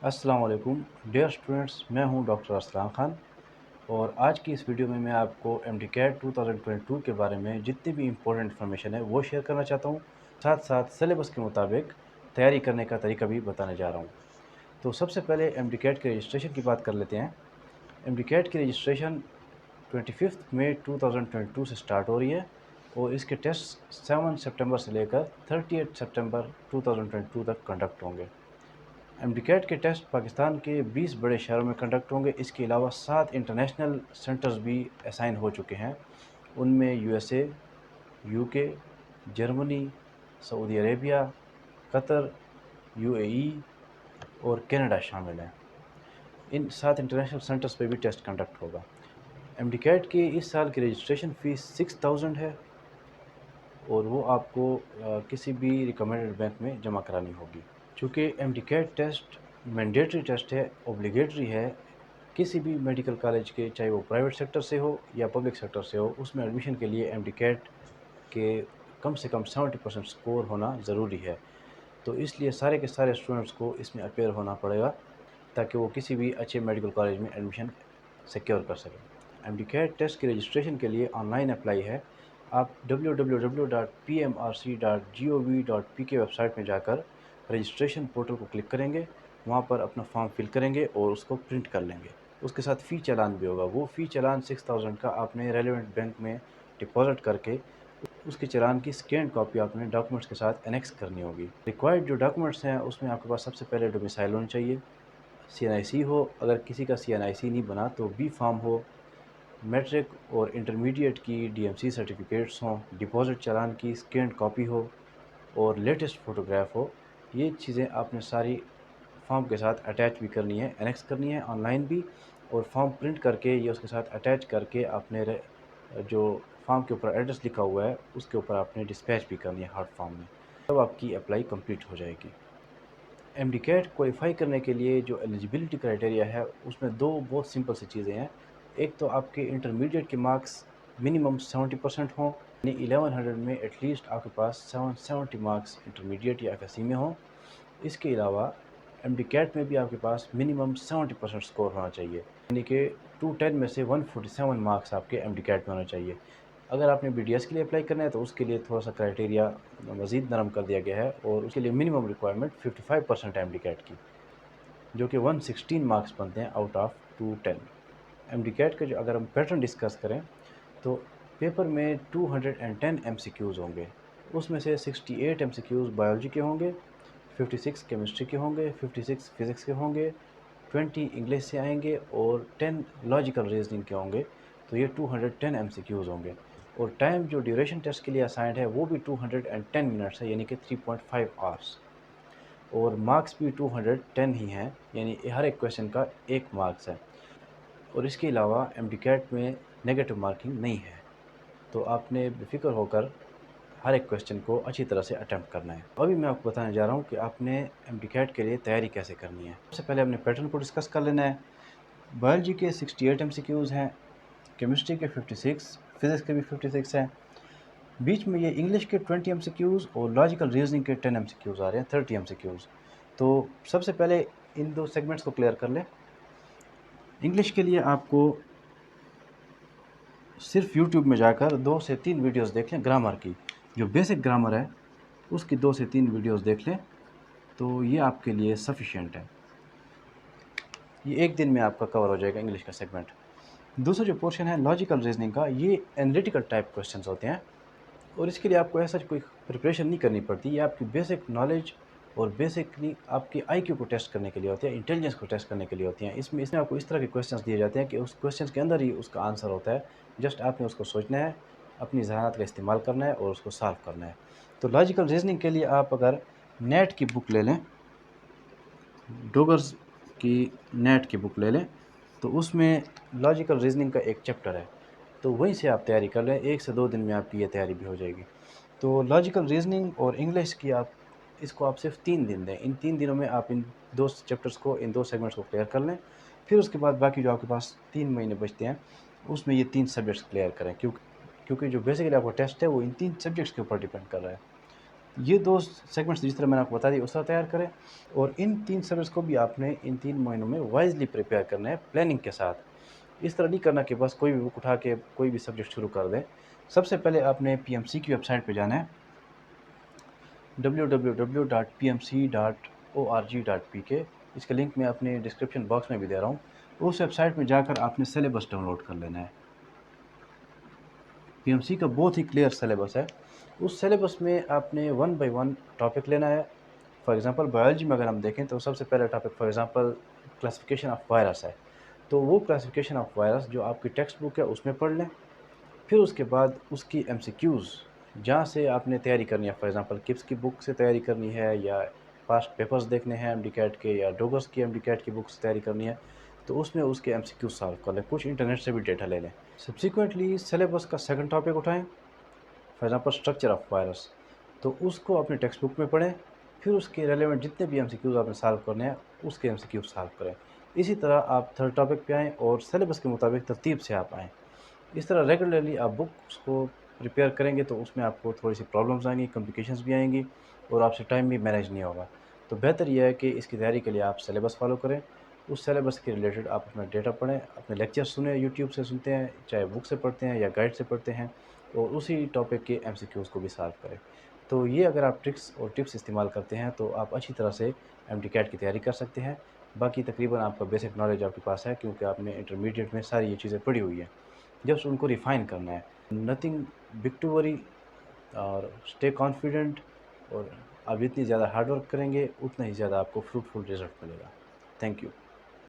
अस्सलाम वालेकुम dear students, मैं हूं डॉक्टर अरसलान खान। और आज की इस वीडियो में मैं आपको एमडीकैट 2022 के बारे में जितनी भी इम्पोर्टेंट इन्फॉर्मेशन है वो शेयर करना चाहता हूं। साथ साथ सिलेबस के मुताबिक तैयारी करने का तरीका भी बताने जा रहा हूं। तो सबसे पहले एमडीकैट के रजिस्ट्रेशन की बात कर लेते हैं। एमडीकैट की रजिस्ट्रेशन 25 मई 2022 से स्टार्ट हो रही है और इसके टेस्ट 7 सितंबर से लेकर 30 सितंबर 2022 तक कंडक्ट होंगे। एमडीकैट के टेस्ट पाकिस्तान के 20 बड़े शहरों में कंडक्ट होंगे। इसके अलावा 7 इंटरनेशनल सेंटर्स भी असाइन हो चुके हैं। उनमें USA, UK, Germany, Saudi Arabia, Qatar, UAE और कनाडा शामिल हैं। इन 7 इंटरनेशनल सेंटर्स पे भी टेस्ट कंडक्ट होगा। एमडीकैट की इस साल की रजिस्ट्रेशन फ़ीस 6000 है और वो आपको किसी भी रिकमेंडेड बैंक में जमा करानी होगी। चूँकि एमडीकैट टेस्ट मैंडेटरी टेस्ट है, ऑब्लिगेटरी है, किसी भी मेडिकल कॉलेज के, चाहे वो प्राइवेट सेक्टर से हो या पब्लिक सेक्टर से हो, उसमें एडमिशन के लिए एमडीकैट के कम से कम 70% स्कोर होना ज़रूरी है। तो इसलिए सारे के सारे स्टूडेंट्स को इसमें अपीयर होना पड़ेगा ताकि वो किसी भी अच्छे मेडिकल कॉलेज में एडमिशन सिक्योर कर सकें। एमडीकैट टेस्ट की रजिस्ट्रेशन के लिए ऑनलाइन अप्लाई है। आप www.pmrc.gov.pk वेबसाइट में जाकर रजिस्ट्रेशन पोर्टल को क्लिक करेंगे, वहाँ पर अपना फॉर्म फिल करेंगे और उसको प्रिंट कर लेंगे। उसके साथ फ़ी चालान भी होगा। वो फ़ी चालान 6000 का आपने रेलेवेंट बैंक में डिपॉज़िट करके उसके चालान की स्कैन कॉपी आपने डॉक्यूमेंट्स के साथ एनेक्स करनी होगी। रिक्वायर्ड जो डॉक्यूमेंट्स हैं उसमें आपके पास सबसे पहले डोमिसाइल होनी चाहिए, सीएनआईसी हो, अगर किसी का सीएनआईसी नहीं बना तो बी फार्म हो, मैट्रिक और इंटरमीडिएट की डीएमसी सर्टिफिकेट्स हों, डिपॉजिट चालान की स्कैन कॉपी हो और लेटेस्ट फ़ोटोग्राफ हो। ये चीज़ें आपने सारी फॉर्म के साथ अटैच भी करनी है, एनेक्स करनी है ऑनलाइन भी। और फॉर्म प्रिंट करके ये उसके साथ अटैच करके आपने जो फॉर्म के ऊपर एड्रेस लिखा हुआ है उसके ऊपर आपने डिस्पैच भी करनी है हार्ड फॉर्म में। तब आपकी अप्लाई कंप्लीट हो जाएगी। एमडीकैट क्वालिफाई करने के लिए जो एलिजिबिलिटी क्राइटेरिया है उसमें दो बहुत सिंपल सी चीज़ें हैं। एक तो आपके इंटरमीडिएट के मार्क्स मिनिमम 70% हों, यानी 1100 में एटलीस्ट आपके पास 770 मार्क्स इंटरमीडिएट या एफएससी में हों। इसके अलावा एमडीकैट में भी आपके पास मिनिमम 70% स्कोर होना चाहिए, यानी कि 210 में से 147 मार्क्स आपके एमडीकैट में होना चाहिए। अगर आपने बीडीएस के लिए अप्लाई करना है तो उसके लिए थोड़ा सा क्राइटेरिया मज़ीद नरम कर दिया गया है और उसके लिए मिनिमम रिक्वायरमेंट 55% एमडीकैट की, जो कि 116 मार्क्स बनते हैं आउट ऑफ 210। एमडीकैट के जो अगर हम पैटर्न डिस्कस करें तो पेपर में 210 एमसीक्यूज़ होंगे। उसमें से 68 एमसीक्यूज़ बायोलॉजी के होंगे, 56 केमिस्ट्री के होंगे, 56 फिज़िक्स के होंगे, 20 इंग्लिश से आएंगे और 10 लॉजिकल रीजनिंग के होंगे। तो ये 210 एमसीक्यूज़ होंगे। और टाइम जो ड्यूरेशन टेस्ट के लिए असाइंड है वो भी 210 मिनट्स है, यानी कि 3.5 आवर्स। और मार्क्स भी 210 ही हैं, यानी हर एक क्वेश्चन का 1 मार्क्स है। और इसके अलावा एमडीकैट में नेगेटिव मार्किंग नहीं है। तो आपने बेफिक्र होकर हर एक क्वेश्चन को अच्छी तरह से अटेम्प्ट करना है। अभी मैं आपको बताने जा रहा हूँ कि आपने एमडीकैट के लिए तैयारी कैसे करनी है। सबसे पहले अपने पैटर्न को डिस्कस कर लेना है। बायोलॉजी के 68 एमसीक्यूज़ हैं, केमिस्ट्री के 56, फिज़िक्स के भी 56 हैं। बीच में ये इंग्लिश के 20 एमसीक्यूज़ और लॉजिकल रीजनिंग के 10 एमसीक्यूज़ आ रहे हैं, 30 एमसीक्यूज़। तो सबसे पहले इन दो सेगमेंट्स को क्लियर कर लें। इंग्लिश के लिए आपको सिर्फ यूट्यूब में जाकर 2 से 3 वीडियोस देख लें ग्रामर की। जो बेसिक ग्रामर है उसकी 2 से 3 वीडियोस देख लें तो ये आपके लिए सफिशिएंट है। ये एक दिन में आपका कवर हो जाएगा इंग्लिश का सेगमेंट। दूसरा जो पोर्शन है लॉजिकल रीजनिंग का, ये एनालिटिकल टाइप क्वेश्चंस होते हैं और इसके लिए आपको ऐसा कोई प्रिपरेशन नहीं करनी पड़ती। ये आपकी बेसिक नॉलेज और बेसिकली आपकी आईक्यू को टेस्ट करने के लिए होते हैं, इंटेलिजेंस को टेस्ट करने के लिए होती हैं। इसमें आपको इस तरह के क्वेश्चंस दिए जाते हैं कि उस क्वेश्चंस के अंदर ही उसका आंसर होता है। जस्ट आपने उसको सोचना है, अपनी ज़हानत का इस्तेमाल करना है और उसको सॉल्व करना है। तो लॉजिकल रीजनिंग के लिए आप अगर नेट की बुक ले लें, डोगर्स की नेट की बुक ले लें, तो उसमें लॉजिकल रीजनिंग का एक चैप्टर है। तो वहीं से आप तैयारी कर लें, 1 से 2 दिन में आपकी ये तैयारी भी हो जाएगी। तो लॉजिकल रीजनिंग और इंग्लिश की आप इसको आप सिर्फ 3 दिन दें। इन 3 दिनों में आप इन 2 चैप्टर्स को, इन 2 सेगमेंट्स को क्लियर कर लें। फिर उसके बाद बाकी जो आपके पास 3 महीने बचते हैं उसमें ये 3 सब्जेक्ट्स क्लियर करें, क्योंकि जो बेसिकली आपका टेस्ट है वो इन 3 सब्जेक्ट्स के ऊपर डिपेंड कर रहा है। ये 2 सेगमेंट्स जिस तरह मैंने आपको बता दिया उस तरह तैयार करें, और इन 3 सब्जेक्ट्स को भी आपने इन 3 महीनों में वाइज़ली प्रिपेयर करना है प्लानिंग के साथ। इस तरह नहीं करना कि बस कोई भी बुक उठा के कोई भी सब्जेक्ट शुरू कर दें। सबसे पहले आपने पीएमसी की वेबसाइट पे जाना है, www.pmc.org.pk। इसका लिंक मैं अपने डिस्क्रिप्शन बॉक्स में भी दे रहा हूँ। उस वेबसाइट में जाकर आपने सिलेबस डाउनलोड कर लेना है। पीएमसी का बहुत ही क्लियर सिलेबस है। उस सिलेबस में आपने वन बाय वन टॉपिक लेना है। फॉर एग्जांपल बायोलॉजी में अगर हम देखें तो सबसे पहला topic for example classification of virus है। तो वो क्लासिफिकेशन ऑफ वायरस जो आपकी टेक्स्ट बुक है उसमें पढ़ लें। फिर उसके बाद उसकी एमसीक्यूज़ जहाँ से आपने तैयारी करनी है, फॉर एग्जांपल किप्स की बुक से तैयारी करनी है या पास्ट पेपर्स देखने हैं एमडीकैट के, या डोगर्स की एमडीकैट की बुक से तैयारी करनी है, तो उसमें उसके एमसीक्यू सॉल्व कर लें, कुछ इंटरनेट से भी डेटा ले लें। सब्सिक्वेंटली सिलेबस का सेकंड टॉपिक उठाएं, for example structure of virus, तो उसको अपने टेक्स्ट बुक में पढ़ें। फिर उसके रेलेवेंट जितने भी एमसीक्यूज़ आपने सॉल्व करने हैं उसके एमसीक्यू सॉल्व करें। इसी तरह आप थर्ड टॉपिक पे आएँ और सिलेबस के मुताबिक तरतीब से आप आएँ। इस तरह रेगुलरली आप बुक्स को प्रिपेयर करेंगे तो उसमें आपको थोड़ी-सी प्रॉब्लम्स आएँगी, कॉम्प्लिकेशंस भी आएँगी और आपसे टाइम भी मैनेज नहीं होगा। तो बेहतर ये है कि इसकी तैयारी के लिए आप सिलेबस फ़ॉलो करें। उस सिलेबस के रिलेटेड आप अपना डेटा पढ़ें, अपने लेक्चर सुनें, यूट्यूब से सुनते हैं, चाहे बुक से पढ़ते हैं या गाइड से पढ़ते हैं, और उसी टॉपिक के एमसीक्यूज़ को भी सॉल्व करें। तो ये अगर आप ट्रिक्स और टिप्स इस्तेमाल करते हैं तो आप अच्छी तरह से एमटीकैट की तैयारी कर सकते हैं। बाकी तकरीबन आपका बेसिक नॉलेज आपके पास है क्योंकि आपने इंटरमीडिएट में सारी ये चीज़ें पढ़ी हुई हैं। जस्ट उनको रिफाइन करना है। नथिंग बिग टू वरी, और स्टे कॉन्फिडेंट, और आप जितनी ज़्यादा हार्ड वर्क करेंगे उतना ही ज़्यादा आपको फ्रूटफुल रिजल्ट मिलेगा। Thank you.